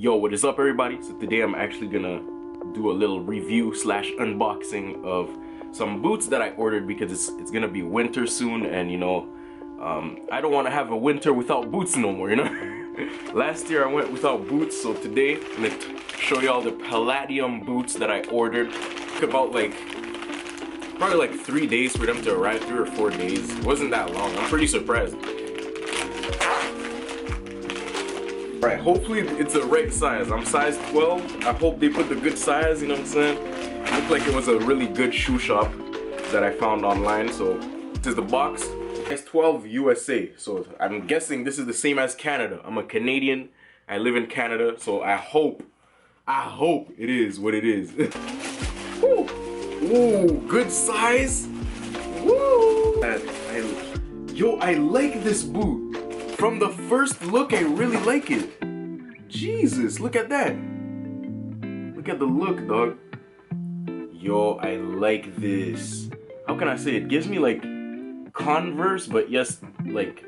Yo, what is up everybody? So today I'm actually gonna do a little review slash unboxing of some boots that I ordered because it's gonna be winter soon, and you know, I don't want to have a winter without boots no more, you know. Last year I went without boots, so today I'm gonna show y'all the Palladium boots that I ordered. Took about probably 3 days for them to arrive, 3 or 4 days. It wasn't that long. I'm pretty surprised. Right, hopefully it's the right size. I'm size 12. I hope they put the good size, you know what I'm saying? It looked like it was a really good shoe shop that I found online. So this is the box. Size 12 USA. So I'm guessing this is the same as Canada. I'm a Canadian. I live in Canada, so I hope it is what it is. Woo! Ooh, good size. Woo! Yo, I like this boot. From the first look, I really like it. Jesus, look at that. Look at the look, dog. Yo, I like this. How can I say it? Gives me like Converse, but yes, like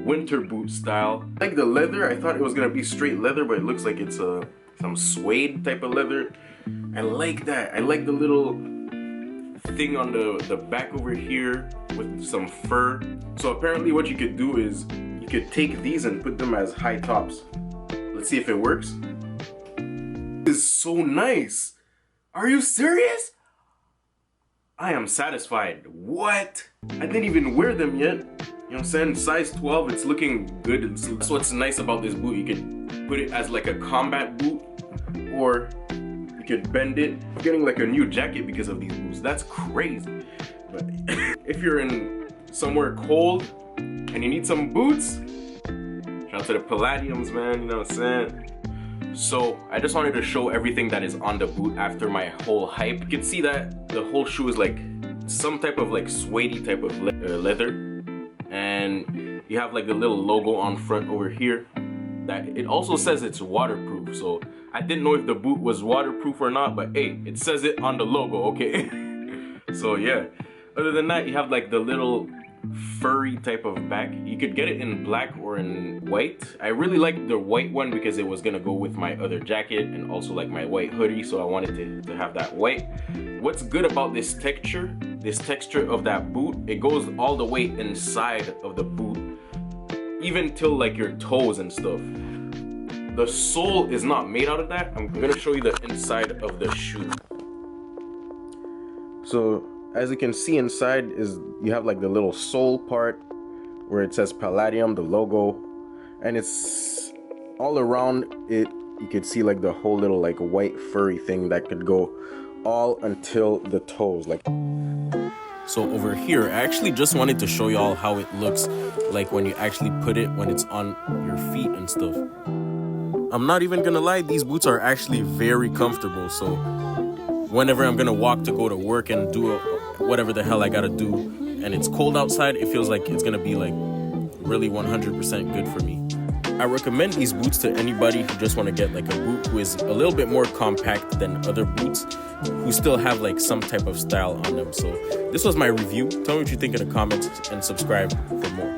winter boot style. I like the leather. I thought it was gonna be straight leather, but it looks like it's some suede type of leather. I like that. I like the little thing on the back over here with some fur. So apparently what you could do is you could take these and put them as high tops. Let's see if it works. This is so nice. Are you serious? I am satisfied. What? I didn't even wear them yet. You know what I'm saying? Size 12, it's looking good. That's what's nice about this boot. You could put it as like a combat boot, or you could bend it. I'm getting like a new jacket because of these boots. That's crazy. But if you're in somewhere cold and you need some boots, shout out to the Palladiums, man, you know what I'm saying? So I just wanted to show everything that is on the boot after my whole hype. You can see that the whole shoe is like some type of like suedey type of leather, and you have like a little logo on front over here that it also says it's waterproof. So I didn't know if the boot was waterproof or not, but hey, it says it on the logo, okay? So yeah, other than that, you have like the little furry type of back. You could get it in black or in white. I really like the white one because it was gonna go with my other jacket and also like my white hoodie, so I wanted to have that white. What's good about this texture of that boot, it goes all the way inside of the boot, even till like your toes and stuff. The sole is not made out of that. I'm gonna show you the inside of the shoe. So as you can see, inside is you have like the little sole part where it says Palladium, the logo, and it's all around it. You could see like the whole little like white furry thing that could go all until the toes. Like, so over here, I actually just wanted to show y'all how it looks like when you actually put it when it's on your feet and stuff. I'm not even gonna lie, these boots are actually very comfortable. So whenever I'm gonna walk to go to work and do whatever the hell I gotta do, and it's cold outside, it feels like it's gonna be like really 100% good for me. I recommend these boots to anybody who just want to get like a boot who is a little bit more compact than other boots, who still have like some type of style on them. So this was my review. Tell me what you think in the comments and subscribe for more.